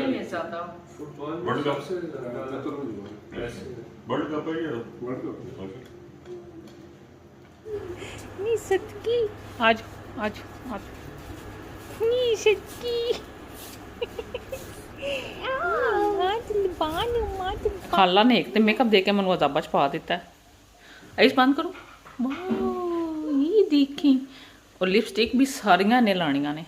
नहीं है ज्यादा। वर्ल्ड कप से वर्ल्ड कप है ये वर्ल्ड कप नी सटकी आज आज आज नी सटकी खाला ने एक मेकअप दे के मैंने अजाबा च पा दिता है। ऐस बंद करो। वाह ये देखी। और लिपस्टिक भी सारियां ने लानियां ने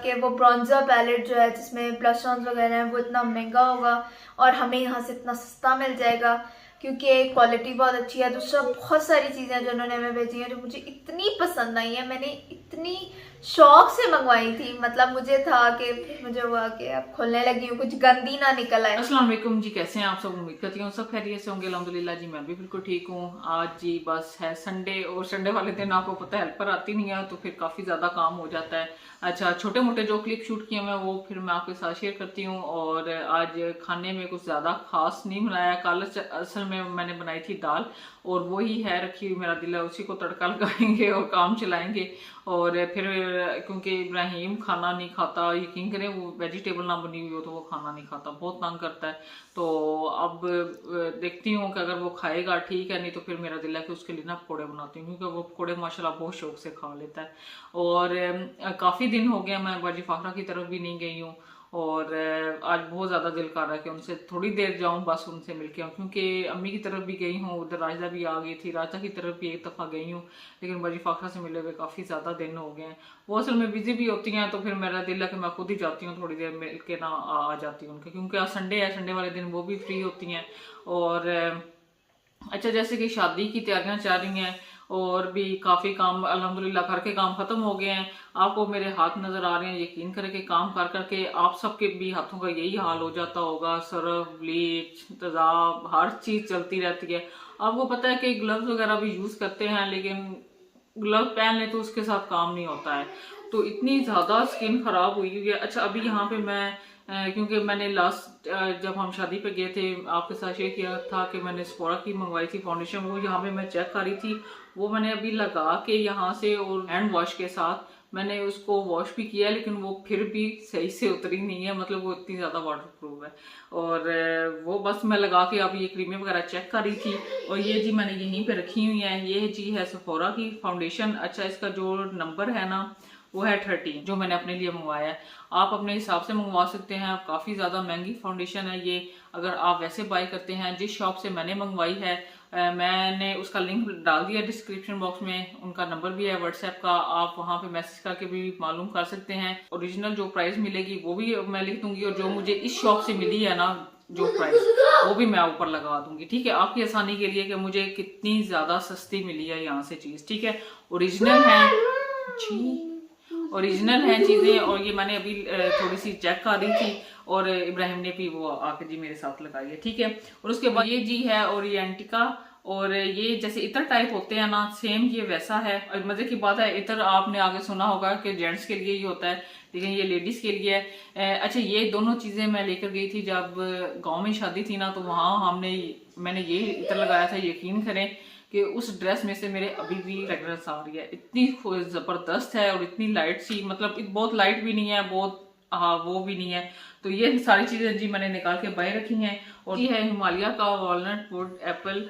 कि वो ब्रॉन्जर पैलेट जो है जिसमें ब्लश ऑन वगैरह है वो इतना महंगा होगा और हमें यहाँ से इतना सस्ता मिल जाएगा क्योंकि क्वालिटी बहुत अच्छी है। दूसरा बहुत सारी चीज़ें जो उन्होंने हमें भेजी हैं जो मुझे इतनी पसंद आई हैं, मैंने इतनी शौक से मंगवाई थी। मतलब मुझे था कि मुझे हुआ कि अब खोलने लगी हूँ कुछ गंदी ना निकल आए। अस्सलाम वालेकुम जी, कैसे हैं आप सब? उम्मीद करती हूँ सब खैरियत से होंगे। अल्हम्दुलिल्लाह जी मैं भी बिल्कुल ठीक हूँ। आज जी बस है संडे और संडे वाले दिन आपको पता है हेल्पर आती नहीं है तो फिर काफ़ी ज़्यादा काम हो जाता है। अच्छा छोटे मोटे जो क्लिप शूट किए मैं वो फिर मैं आपके साथ शेयर करती हूँ। और आज खाने में कुछ ज़्यादा खास नहीं बनाया। कल असल में मैंने बनाई थी दाल और वही है रखी हुई, मेरा दिल है उसी को तड़का लगाएंगे और काम चलाएंगे। और फिर क्योंकि इब्राहिम खाना नहीं खाता, यकीन करें वो वेजिटेबल ना बनी हुई हो तो वो खाना नहीं खाता, बहुत तंग करता है। तो अब देखती हूँ कि अगर वो खाएगा ठीक है, नहीं तो फिर मेरा दिल है कि उसके लिए ना पकौड़े बनाती हूँ क्योंकि वो पकौड़े माशाल्लाह बहुत शौक से खा लेता है। और काफ़ी दिन हो गया मैं बाजी फाखरा की तरफ भी नहीं गई हूँ और आज बहुत ज़्यादा दिल कर रहा है कि उनसे थोड़ी देर जाऊं, बस उनसे मिल के आऊँ क्योंकि अम्मी की तरफ भी गई हूँ, उधर राजा भी आ गई थी, राजा की तरफ भी एक दफ़ा गई हूँ लेकिन बाजी फाखरा से मिले हुए काफ़ी ज़्यादा दिन हो गए हैं। वो असल में बिजी भी होती हैं तो फिर मेरा दिल है कि मैं खुद ही जाती हूँ, थोड़ी देर मिल के ना आ जाती हूँ उनके, क्योंकि आज संडे है, संडे वाले दिन वो भी फ्री होती हैं। और अच्छा जैसे कि शादी की तैयारियां चल रही हैं और भी काफ़ी काम अल्हम्दुलिल्लाह घर के काम ख़त्म हो गए हैं। आपको मेरे हाथ नज़र आ रहे हैं, यकीन करें कि काम कर करके आप सबके भी हाथों का यही हाल हो जाता होगा। सर्फ, ब्लीच, तेज़ाब, हर चीज़ चलती रहती है। आपको पता है कि ग्लव्स वगैरह भी यूज़ करते हैं लेकिन ग्लव पहन ले तो उसके साथ काम नहीं होता है, तो इतनी ज़्यादा स्किन ख़राब हुई है। अच्छा अभी यहाँ पे मैं क्योंकि मैंने लास्ट जब हम शादी पे गए थे आपके साथ शेयर किया था कि मैंने स्पोरा की मंगवाई थी फाउंडेशन, वो यहाँ पे मैं चेक कर रही थी, वो मैंने अभी लगा के यहाँ से और हैंड वॉश के साथ मैंने उसको वॉश भी किया लेकिन वो फिर भी सही से उतरी नहीं है, मतलब वो इतनी ज़्यादा वाटर प्रूफ है। और वो बस मैं लगा के अब ये क्रीमें वगैरह चेक कर रही थी और ये जी मैंने यहीं पे रखी हुई है, ये जी है सेफोरा की फाउंडेशन। अच्छा इसका जो नंबर है ना वो है 30 जो मैंने अपने लिए मंगवाया है। आप अपने हिसाब से मंगवा सकते हैं, काफ़ी ज़्यादा महंगी फाउंडेशन है ये। अगर आप वैसे बाय करते हैं, जिस शॉप से मैंने मंगवाई है मैंने उसका लिंक डाल दिया डिस्क्रिप्शन बॉक्स में, उनका नंबर भी है व्हाट्सएप का, आप वहाँ पे मैसेज करके भी मालूम कर सकते हैं। ओरिजिनल जो प्राइस मिलेगी वो भी मैं लिख दूंगी और जो मुझे इस शॉप से मिली है ना जो प्राइस वो भी मैं ऊपर लगा दूंगी, ठीक है, आपकी आसानी के लिए कि मुझे कितनी ज़्यादा सस्ती मिली है यहाँ से चीज़, ठीक है। ओरिजिनल है जी, ओरिजिनल है चीज़ें। और ये मैंने अभी थोड़ी सी चेक कर रही थी और इब्राहिम ने भी वो आके जी मेरे साथ लगाई है, ठीक है। और उसके बाद ये जी है ओरिएंटिका, और ये जैसे इतर टाइप होते हैं ना सेम ये वैसा है। और मजे की बात है इतर आपने आगे सुना होगा कि जेंट्स के लिए ही होता है लेकिन ये लेडीज के लिए है। अच्छा ये दोनों चीजें मैं लेकर गई थी जब गांव में शादी थी ना, तो वहाँ मैंने ये इतर लगाया था। यकीन करें कि उस ड्रेस में से मेरे अभी भी फ्रेग्रेंस आ रही है, इतनी जबरदस्त है और इतनी लाइट सी, मतलब बहुत लाइट भी नहीं है बहुत हाँ वो भी नहीं है। तो ये सारी चीजें जी मैंने निकाल के बाहर रखी हैं। और ये है हिमालय का walnut wood apple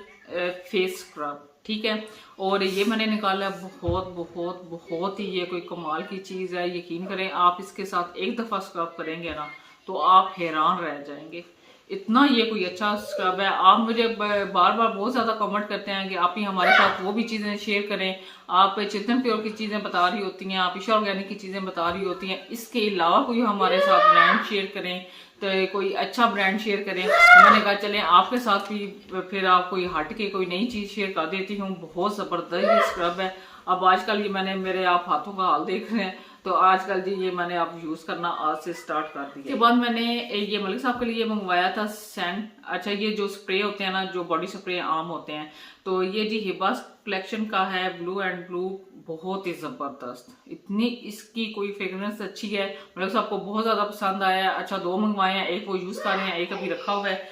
face scrub, ठीक है। और ये मैंने निकाला है, बहुत बहुत बहुत ही ये कोई कमाल की चीज़ है। यकीन करें आप इसके साथ एक दफ़ा स्क्रब करेंगे ना तो आप हैरान रह जाएंगे, इतना ये कोई अच्छा स्क्रब है। आप मुझे बार बार बहुत ज़्यादा कमेंट करते हैं कि आप ही हमारे साथ वो भी चीज़ें शेयर करें, आप चिल्टन प्योर की चीज़ें बता रही होती हैं, आप ईशा ऑर्गेनिक की चीज़ें बता रही होती हैं, इसके अलावा कोई हमारे साथ ब्रांड शेयर करें तो कोई अच्छा ब्रांड शेयर करें। तो मैंने कहा चलें आपके साथ भी फिर आप कोई हट के कोई नई चीज़ शेयर कर देती हूँ। बहुत ज़बरदस्त स्क्रब है। अब आजकल ये मैंने मेरे आप हाथों का हाल देख रहे हैं तो आजकल जी ये मैंने आप यूज़ करना आज से स्टार्ट कर दिया। इसके बाद मैंने ये मलिक साहब के लिए मंगवाया था सैंड। अच्छा ये जो स्प्रे होते हैं ना जो बॉडी स्प्रे आम होते हैं, तो ये जी हिबास कलेक्शन का है ब्लू एंड ब्लू, बहुत ही ज़बरदस्त, इतनी इसकी कोई फ्रेग्रेंस अच्छी है। मलिक साहब को बहुत ज़्यादा पसंद आया। अच्छा 2 मंगवाए हैं, एक वो यूज़ कर रहे हैं, एक अभी रखा हुआ है।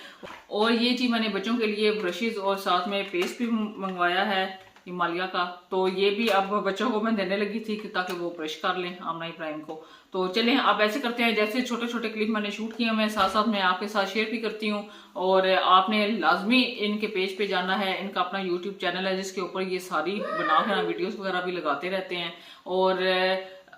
और ये जी मैंने बच्चों के लिए ब्रशेज़ और साथ में पेस्ट भी मंगवाया है। हिमालय का। तो ये भी अब बच्चों को मैं देने लगी थी कि ताकि वो ब्रश कर लें आमना इब्राहिम को। तो चलें अब ऐसे करते हैं, जैसे छोटे छोटे क्लिप मैंने शूट किए मैं साथ साथ मैं आपके साथ शेयर भी करती हूँ। और आपने लाजमी इनके पेज पे जाना है, इनका अपना यूट्यूब चैनल है जिसके ऊपर ये सारी बना के वीडियोस वगैरह भी लगाते रहते हैं। और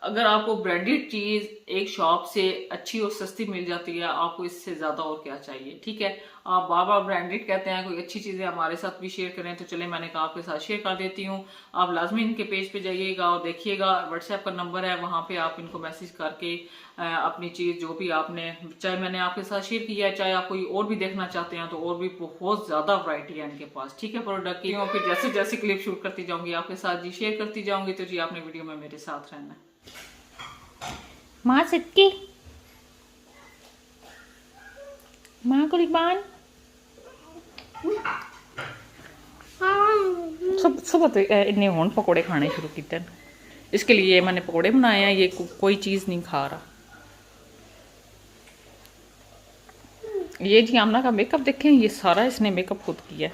अगर आपको ब्रांडेड चीज़ एक शॉप से अच्छी और सस्ती मिल जाती है, आपको इससे ज़्यादा और क्या चाहिए। ठीक है, आप बार बार ब्रांडेड कहते हैं, कोई अच्छी चीज़ें हमारे साथ भी शेयर करें, तो चले मैंने कहा आपके साथ शेयर कर देती हूँ। आप लाजमी इनके पेज पे जाइएगा और देखिएगा, व्हाट्सएप का नंबर है, वहाँ पे आप इनको मैसेज करके अपनी चीज़ जो भी आपने, चाहे मैंने आपके साथ शेयर किया है, चाहे आप कोई और भी देखना चाहते हैं, तो और भी बहुत ज़्यादा वैरायटी है इनके पास। ठीक है, प्रोडक्ट की। फिर जैसे जैसे क्लिप शूट करती जाऊँगी आपके साथ जी शेयर करती जाऊँगी, तो जी आपने वीडियो में मेरे साथ रहना है। माँ सिक्की, माँ कुर्बान। सुबह तो इन्हें हुण पकौड़े खाने शुरू किए, इसके लिए मैंने पकौड़े बनाए हैं। ये कोई चीज़ नहीं खा रहा। ये जी आमना का मेकअप देखें, ये सारा इसने मेकअप खुद किया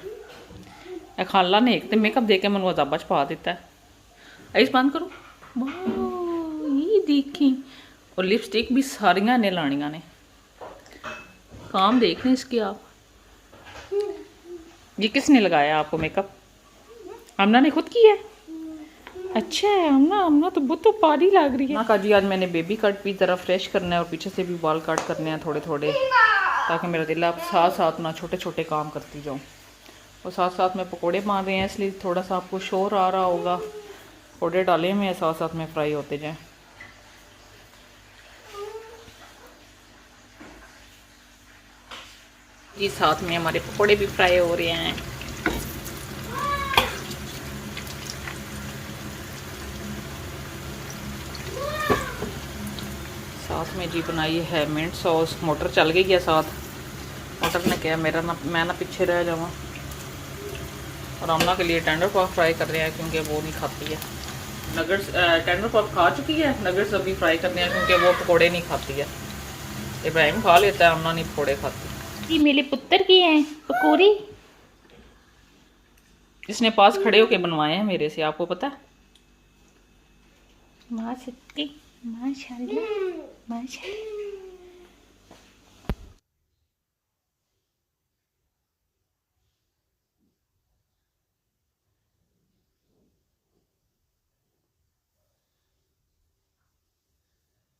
है। खाला ने एक तो मेकअप दे के मैंने अजाबा च पा दिता है। ऐस बंद करो, ये देखी। और लिपस्टिक भी सारिया ने लानिया ने, काम देख लें इसके आप। ये किसने लगाया आपको मेकअप? आमना ने खुद किया है? अच्छा है आमना, आमना तो बहुत तो पारी लग रही है ना। का जी आज मैंने बेबी कट भी ज़रा फ्रेश करना है और पीछे से भी बाल कट करने हैं थोड़े थोड़े, ताकि मेरा दिल आप साथ साथ ना छोटे छोटे काम करती जाऊँ। और साथ साथ में पकोड़े मार रहे हैं, इसलिए थोड़ा सा आपको शोर आ रहा होगा। पकोड़े डाले में साथ साथ में फ्राई होते जाएँ। जी साथ में हमारे पकोड़े भी फ्राई हो रहे हैं। साथ में जी बनाई है मिंट सॉस। मोटर चल गई है साथ। मोटर ने कहा मेरा ना, मैं ना पीछे रह जाऊँ। और आमना के लिए टेंडर पॉप फ्राई कर रहे हैं क्योंकि वो नहीं खाती है नगेट्स। टेंडर पॉप खा चुकी है, नगेट्स अभी फ्राई करने हैं क्योंकि वो पकोड़े नहीं खाती है। इब्राहिम खा लेता है, आमना नहीं पकोड़े खाती। ये मेरे पुत्र की हैं पकौड़े, इसने पास खड़े होके बनवाए हैं मेरे से, आपको पता है। माँ सच्ची, माशाल्लाह माशाल्लाह।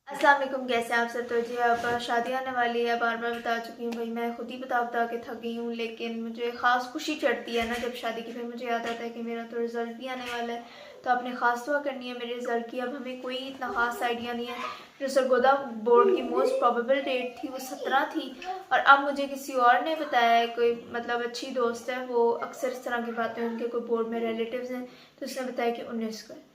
अस्सलाम वालेकुम, कैसे हैं आप सब। तो जी अब शादी आने वाली है, बार बार बता चुकी हूँ भाई, मैं खुद ही बता के थक गई हूँ। लेकिन मुझे ख़ास खुशी चढ़ती है ना जब शादी की, फिर मुझे याद आता है कि मेरा तो रिज़ल्ट भी आने वाला है। तो आपने ख़ास दुआ करनी है मेरे रिज़ल्ट की। अब हमें कोई इतना ख़ास आइडिया नहीं है। जो सरगोदा बोर्ड की मोस्ट प्रोबेबल डेट थी वो 17 थी, और अब मुझे किसी और ने बताया है, कोई मतलब अच्छी दोस्त है, वो अक्सर इस तरह की बातें, उनके कोई बोर्ड में रिलेटिव्स हैं, तो उसने बताया कि 19 को है।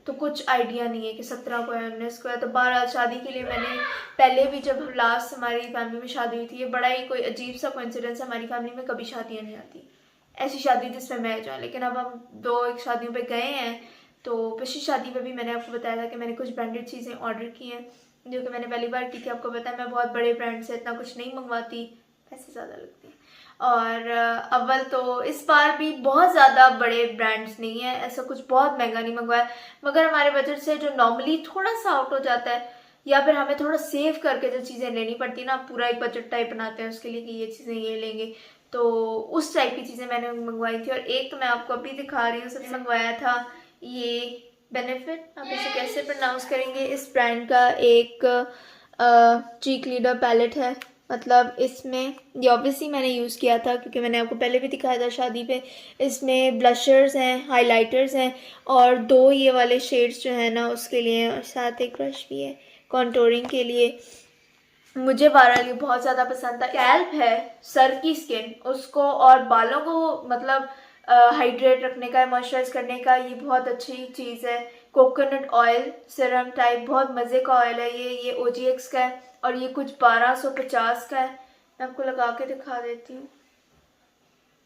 तो कुछ आइडिया नहीं है कि 17 को है 19 को है। तो 12 शादी के लिए मैंने पहले भी, जब लास्ट हमारी फैमिली में शादी हुई थी, ये बड़ा ही कोई अजीब सा कोइंसिडेंस है, हमारी फैमिली में कभी शादियाँ नहीं आती ऐसी शादी जिसमें मैं जाऊँ। लेकिन अब हम 2 शादियों पे गए हैं। तो पिछली शादी पे भी मैंने आपको बताया था कि मैंने कुछ ब्रांडेड चीज़ें ऑर्डर की हैं, जो कि मैंने पहली बार की थी। आपको पता है मैं बहुत बड़े ब्रांड से इतना कुछ नहीं मंगवाती, पैसे ज़्यादा लगते हैं। और अव्वल तो इस बार भी बहुत ज़्यादा बड़े ब्रांड्स नहीं है, ऐसा कुछ बहुत महंगा नहीं मंगवाया, मगर हमारे बजट से जो नॉर्मली थोड़ा सा आउट हो जाता है, या फिर हमें थोड़ा सेव करके जो चीज़ें लेनी पड़ती ना, पूरा एक बजट टाइप बनाते हैं उसके लिए कि ये चीज़ें ये लेंगे, तो उस टाइप की चीज़ें मैंने मंगवाई थी। और एक तो मैं आपको अभी दिखा रही हूँ, सबसे मंगवाया था ये बेनिफिट, आप इसे कैसे प्रोनाउंस करेंगे, इस ब्रांड का एक चीक लीडर पैलेट है। मतलब इसमें ये ऑब्वियसली मैंने यूज़ किया था क्योंकि मैंने आपको पहले भी दिखाया था शादी पे। इसमें ब्लशर्स हैं, हाइलाइटर्स हैं, और 2 ये वाले शेड्स जो है ना उसके लिए, और साथ एक ब्रश भी है कॉन्टोरिंग के लिए। मुझे बहरहाल ये बहुत ज़्यादा पसंद था। स्कैल्प है, सर की स्किन, उसको और बालों को मतलब हाइड्रेट रखने का, मॉइस्चराइज करने का ये बहुत अच्छी चीज़ है। कोकोनट ऑयल सीरम टाइप, बहुत मज़े का ऑयल है ये OGX का है, और ये कुछ 1250 का है। मैं आपको लगा के दिखा देती हूँ।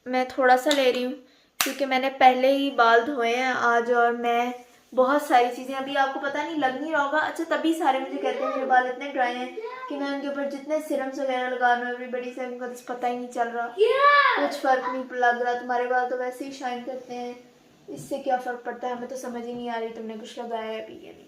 मैं थोड़ा सा ले रही हूँ क्योंकि मैंने पहले ही बाल धोए हैं आज, और मैं बहुत सारी चीज़ें, अभी आपको पता नहीं लग नहीं रहा होगा। अच्छा, तभी सारे मुझे कहते हैं मेरे बाल इतने ड्राई हैं कि मैं उनके ऊपर जितने सिरम्स वगैरह लगा रहा हूँ एवरीबडी से, उनको पता ही नहीं चल रहा, कुछ फ़र्क नहीं लग रहा। तुम्हारे बाल तो वैसे ही शाइन करते हैं, इससे क्या फ़र्क पड़ता है, हमें तो समझ ही नहीं आ रही तुमने कुछ लगाया है भी या नहीं,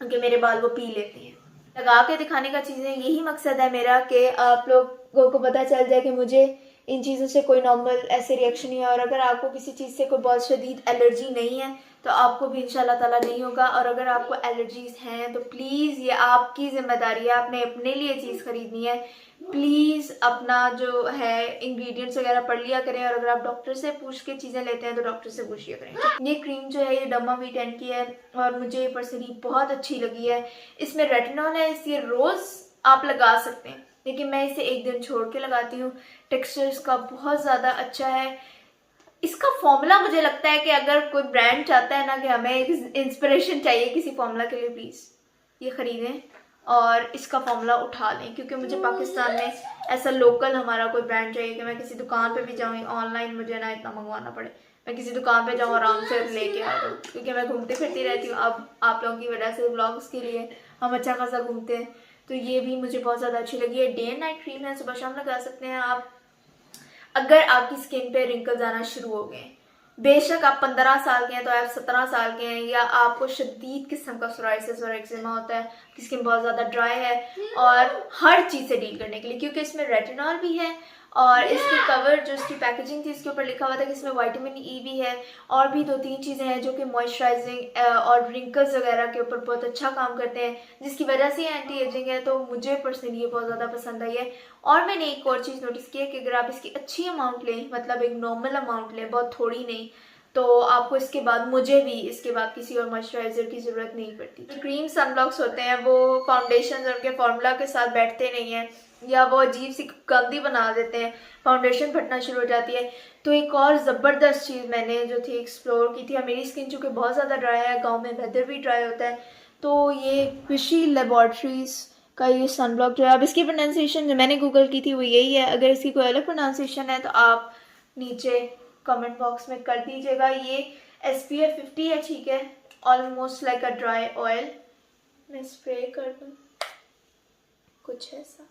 क्योंकि मेरे बाल वो पी लेते हैं। लगा के दिखाने का चीज़ें यही मकसद है मेरा कि आप लोगों को पता चल जाए कि मुझे इन चीज़ों से कोई नॉर्मल ऐसे रिएक्शन नहीं है, और अगर आपको किसी चीज़ से कोई बहुत शदीद एलर्जी नहीं है तो आपको भी इंशाल्लाह ताला नहीं होगा। और अगर आपको एलर्जीज़ हैं तो प्लीज़ ये आपकी ज़िम्मेदारी है, आपने अपने लिए चीज़ ख़रीदनी है। प्लीज़ अपना जो है इंग्रेडिएंट्स वगैरह पढ़ लिया करें, और अगर आप डॉक्टर से पूछ के चीज़ें लेते हैं तो डॉक्टर से पूछ लिया करें। ये क्रीम जो है ये डर्मा V10 की है और मुझे पर्सनली बहुत अच्छी लगी है। इसमें रेटिनॉल है, इसलिए रोज़ आप लगा सकते हैं, लेकिन मैं इसे एक दिन छोड़ के लगाती हूँ। टेक्सचर इसका बहुत ज़्यादा अच्छा है। इसका फॉर्मूला मुझे लगता है कि अगर कोई ब्रांड चाहता है ना कि हमें एक इंस्पिरेशन चाहिए किसी फॉर्मूला के लिए, प्लीज़ ये ख़रीदें और इसका फॉर्मूला उठा लें, क्योंकि मुझे पाकिस्तान में ऐसा लोकल हमारा कोई ब्रांड चाहिए कि मैं किसी दुकान पे भी जाऊँ, ऑनलाइन मुझे ना इतना मंगवाना पड़े, मैं किसी दुकान पे जाऊँ आराम से लेके आ जाऊँ, क्योंकि मैं घूमती फिरती रहती हूँ। अब आप लोगों की वजह से व्लॉग्स के लिए हम अच्छा खासा घूमते हैं, तो ये भी मुझे बहुत ज़्यादा अच्छी लगी है। डे एंड नाइट क्रीम है, सुबह शाम लगा सकते हैं आप। अगर आपकी स्किन पे रिंकल्स आना शुरू हो गए, बेशक आप 15 साल के हैं तो आप 17 साल के हैं, या आपको शदीद किस्म का सोराइसिस और एक्जिमा होता है, आपकी स्किन बहुत ज़्यादा ड्राई है, और हर चीज़ से डील करने के लिए, क्योंकि इसमें रेटिनॉल भी है और इसकी कवर जो इसकी पैकेजिंग थी इसके ऊपर लिखा हुआ था कि इसमें विटामिन ई भी है, और भी 2-3 चीज़ें हैं जो कि मॉइस्चराइजिंग और रिंकल्स वगैरह के ऊपर बहुत अच्छा काम करते हैं, जिसकी वजह से एंटी एजिंग है। तो मुझे पर्सनली ये बहुत ज़्यादा पसंद आई है। और मैंने एक और चीज़ नोटिस की है कि अगर आप इसकी अच्छी अमाउंट लें, मतलब एक नॉर्मल अमाउंट लें, बहुत थोड़ी नहीं, तो आपको इसके बाद, मुझे भी इसके बाद किसी और मॉइस्चराइज़र की ज़रूरत नहीं पड़ती। जो क्रीम सनब्लॉक्स होते हैं वो फाउंडेशन और उनके फार्मूला के साथ बैठते नहीं हैं, या वो अजीब सी गंदी बना देते हैं, फाउंडेशन फटना शुरू हो जाती है। तो एक और ज़बरदस्त चीज़ मैंने जो थी एक्सप्लोर की थी, मेरी स्किन चूँकि बहुत ज़्यादा ड्राई है, गाँव में वेदर भी ड्राई होता है, तो ये कृषि लेबॉर्ट्रीज़ का ये सनब्लॉक जो है, अब इसकी प्रोनाउंसिएशन जो मैंने गूगल की थी वो यही है, अगर इसकी कोई अलग प्रोनाउंसिएशन है तो आप नीचे कमेंट बॉक्स में कर दीजिएगा। ये SPF 50 है, ठीक है, almost like a dry oil. मैं स्प्रे कर दूँ कुछ ऐसा,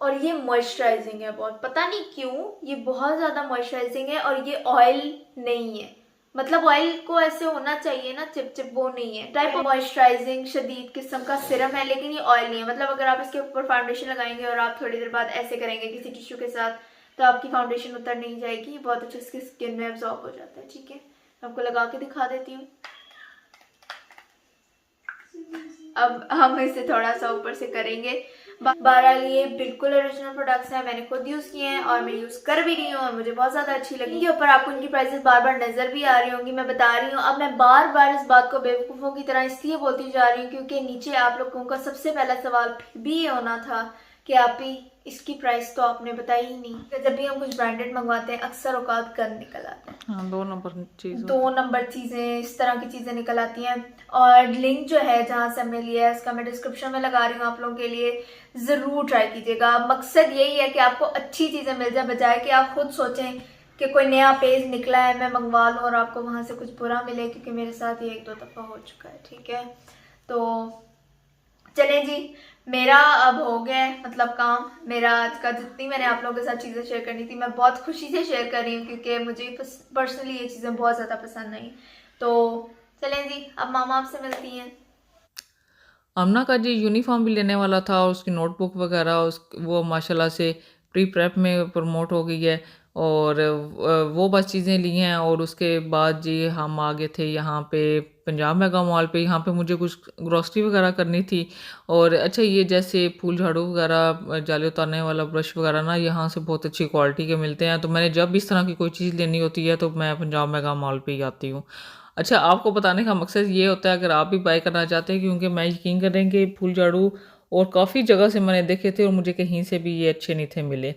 और ये मॉइस्चराइजिंग है बहुत, पता नहीं क्यों ये बहुत ज़्यादा मॉइस्चराइजिंग है, और ये ऑयल नहीं है, मतलब ऑयल को ऐसे होना चाहिए ना चिप, वो नहीं है। टाइप ऑफ मॉइस्चराइजिंग शदीद किस्म का सिरम है, लेकिन ये ऑयल नहीं है। मतलब अगर आप इसके ऊपर फाउंडेशन लगाएंगे और आप थोड़ी देर बाद ऐसे करेंगे किसी टिश्यू के साथ, तो आपकी फाउंडेशन उतर नहीं जाएगी, बहुत अच्छे इसकी स्किन में एब्जॉर्ब हो जाता है। ठीक है, मैं आपको लगा के दिखा देती हूँ। अब हम इसे थोड़ा सा ऊपर से करेंगे। बहरहाल ये बिल्कुल ओरिजिनल प्रोडक्ट्स हैं, मैंने खुद यूज़ किए हैं और मैं यूज़ कर भी रही हूँ और मुझे बहुत ज़्यादा अच्छी लगी। इनके ऊपर आपको इनकी प्राइसेस बार बार नज़र भी आ रही होंगी, मैं बता रही हूँ। अब मैं बार बार इस बात को बेवकूफ़ों की तरह इसलिए बोलती जा रही हूँ क्योंकि नीचे आप लोगों का सबसे पहला सवाल फिर भी ये होना था कि आप ही इसकी प्राइस तो आपने बताई ही नहीं। जब भी हम कुछ ब्रांडेड मंगवाते हैं अक्सर औकात गंद निकल आता है। हाँ, 2 नंबर चीज़ें इस तरह की चीज़ें निकल आती हैं। और लिंक जो है जहाँ से हमने लिया है उसका मैं डिस्क्रिप्शन में लगा रही हूँ, आप लोगों के लिए ज़रूर ट्राई कीजिएगा। मकसद यही है कि आपको अच्छी चीज़ें मिल जाए, बजाय कि आप खुद सोचें कि कोई नया पेज निकला है मैं मंगवा लूँ और आपको वहाँ से कुछ बुरा मिले, क्योंकि मेरे साथ ये 1-2 दफ़ा हो चुका है। ठीक है, तो चलें जी, मेरा अब हो गया है मतलब काम मेरा आज का। जितनी मैंने आप लोगों के साथ चीज़ें शेयर करनी थी मैं बहुत खुशी से शेयर कर रही हूँ, क्योंकि मुझे पर्सनली ये चीज़ें बहुत ज़्यादा पसंद आई। तो चलें जी, अब मामा आपसे मिलती हैं। आमना का जी यूनिफॉर्म भी लेने वाला था और उसकी नोटबुक वगैरह वो माशाल्लाह से प्री प्रेप में प्रमोट हो गई है, और वो बस चीज़ें ली हैं। और उसके बाद जी हम आगे थे यहाँ पे पंजाब मेगा मॉल पे, यहाँ पे मुझे कुछ ग्रॉसरी वगैरह करनी थी। और अच्छा, ये जैसे फूल झाड़ू वगैरह, जाले उतारने वाला ब्रश वगैरह ना यहाँ से बहुत अच्छी क्वालिटी के मिलते हैं। तो मैंने जब भी इस तरह की कोई चीज़ लेनी होती है तो मैं पंजाब मेगा मॉल पे ही आती हूँ। अच्छा, आपको बताने का मकसद ये होता है अगर आप भी बाय करना चाहते हैं, क्योंकि मैं यकीन करेंगे फूल झाड़ू और काफ़ी जगह से मैंने देखे थे और मुझे कहीं से भी ये अच्छे नहीं थे मिले।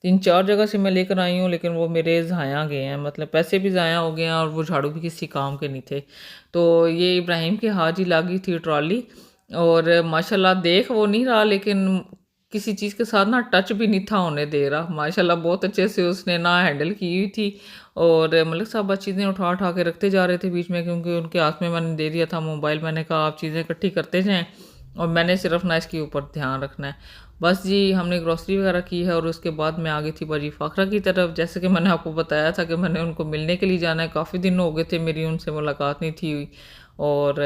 3-4 जगह से मैं लेकर आई हूँ, लेकिन वो मेरे ज़ाया गए हैं, मतलब पैसे भी ज़ाया हो गए हैं और वो झाड़ू भी किसी काम के नहीं थे। तो ये इब्राहिम के हाथ ही लगी थी ट्रॉली, और माशाल्लाह देख वो नहीं रहा, लेकिन किसी चीज़ के साथ ना टच भी नहीं था होने दे रहा। माशाल्लाह बहुत अच्छे से उसने ना हैंडल की हुई थी। और मलिक साहब बस चीज़ें उठा उठा के रखते जा रहे थे बीच में, क्योंकि उनके हाथ में मैंने दे दिया था मोबाइल। मैंने कहा आप चीज़ें इकट्ठी करते जाएँ और मैंने सिर्फ ना इसके ऊपर ध्यान रखना है। बस जी हमने ग्रॉसरी वगैरह की है और उसके बाद मैं आ गई थी बाजी फाखरा की तरफ। जैसे कि मैंने आपको बताया था कि मैंने उनको मिलने के लिए जाना है, काफ़ी दिन हो गए थे मेरी उनसे मुलाकात नहीं थी हुई। और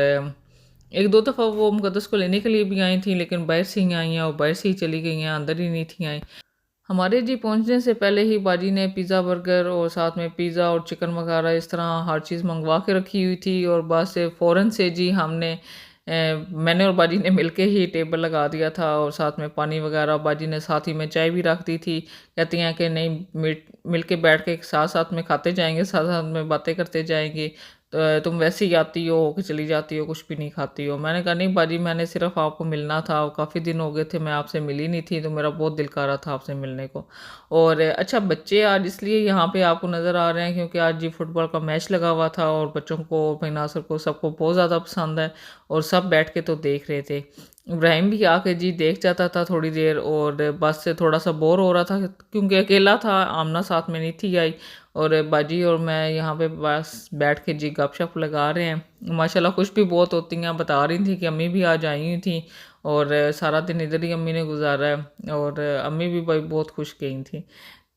एक दो दफ़ा वो मुकद्दस को लेने के लिए भी आई थी, लेकिन बाहर से ही आई हैं और बाहर से ही चली गई हैं, अंदर ही नहीं थी आई। हमारे जी पहुंचने से पहले ही बाजी ने पिज़्ज़ा बर्गर और साथ में पिज़्ज़ा और चिकन वगैरह इस तरह हर चीज़ मंगवा के रखी हुई थी। और बस फ़ौरन से जी मैंने और बाजी ने मिलके ही टेबल लगा दिया था और साथ में पानी वगैरह, बाजी ने साथ ही में चाय भी रख दी थी। कहती हैं कि नहीं मिल के बैठ के साथ साथ में खाते जाएंगे, साथ साथ में बातें करते जाएंगे, तो तुम वैसे ही आती हो कि चली जाती हो, कुछ भी नहीं खाती हो। मैंने कहा नहीं बाजी, मैंने सिर्फ आपको मिलना था, काफ़ी दिन हो गए थे मैं आपसे मिली नहीं थी, तो मेरा बहुत दिल कर रहा था आपसे मिलने को। और अच्छा बच्चे आज इसलिए यहाँ पे आपको नज़र आ रहे हैं क्योंकि आज जी फुटबॉल का मैच लगा हुआ था और बच्चों को, भाई नासर को, सबको बहुत ज़्यादा पसंद है और सब बैठ के तो देख रहे थे। इब्राहिम भी आके जी देख जाता था थोड़ी देर और बस से थोड़ा सा बोर हो रहा था क्योंकि अकेला था, आमना साथ में नहीं थी आई। और बाजी और मैं यहाँ पे बस बैठ के जी गपशप लगा रहे हैं। माशाल्लाह खुश भी बहुत होती हैं, बता रही थी कि अम्मी भी आज आई हुई थी और सारा दिन इधर ही अम्मी ने गुजारा है और अम्मी भी भाई बहुत खुश गई थी।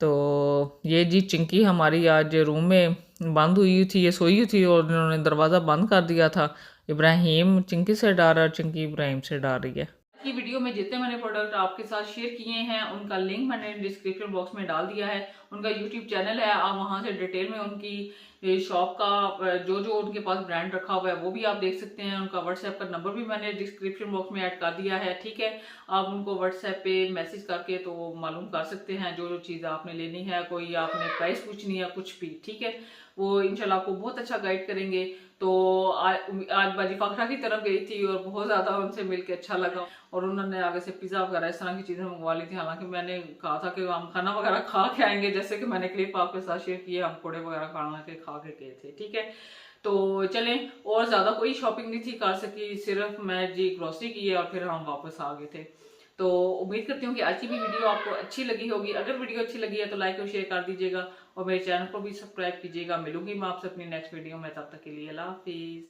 तो ये जी चिंकी हमारी आज रूम में बंद हुई थी, ये सोई हुई थी और इन्होंने दरवाज़ा बंद कर दिया था। इब्राहिम चिंकी से डर रहा है, चिंकी इब्राहिम से डर रही है। की वीडियो में जितने मैंने प्रोडक्ट आपके साथ शेयर किए हैं उनका लिंक मैंने डिस्क्रिप्शन बॉक्स में डाल दिया है। उनका यूट्यूब चैनल है, आप वहां से डिटेल में उनकी शॉप का जो जो उनके पास ब्रांड रखा हुआ है वो भी आप देख सकते हैं। उनका व्हाट्सएप का नंबर भी मैंने डिस्क्रिप्शन बॉक्स में ऐड कर दिया है, ठीक है। आप उनको व्हाट्सएप पे मैसेज करके तो मालूम कर सकते हैं जो जो चीज़ आपने लेनी है, कोई आपने प्राइस पूछनी है, कुछ भी, ठीक है। वो इंशाल्लाह आपको बहुत अच्छा गाइड करेंगे। तो आज बाजी फाखरा की तरफ गई थी और बहुत ज़्यादा उनसे मिलकर अच्छा लगा और उन्होंने आगे से पिज़्ज़ा वगैरह इस तरह की चीज़ें मंगवा ली थी। हालांकि मैंने कहा था कि हम खाना वगैरह खा के आएंगे, जैसे कि मैंने क्लिप आपके साथ शेयर किए, हम कोड़े वगैरह खाना के खा के गए थे, ठीक है। तो चलें, और ज़्यादा कोई शॉपिंग नहीं थी कर सकी, सिर्फ मैं जी ग्रॉसरी की है और फिर हम वापस आ गए थे। तो उम्मीद करती हूँ कि आज की भी वीडियो आपको अच्छी लगी होगी। अगर वीडियो अच्छी लगी है तो लाइक और शेयर कर दीजिएगा और मेरे चैनल को भी सब्सक्राइब कीजिएगा। मिलूंगी मैं आपसे अपनी नेक्स्ट वीडियो में, तब तक के लिए अल्लाह हाफिज़।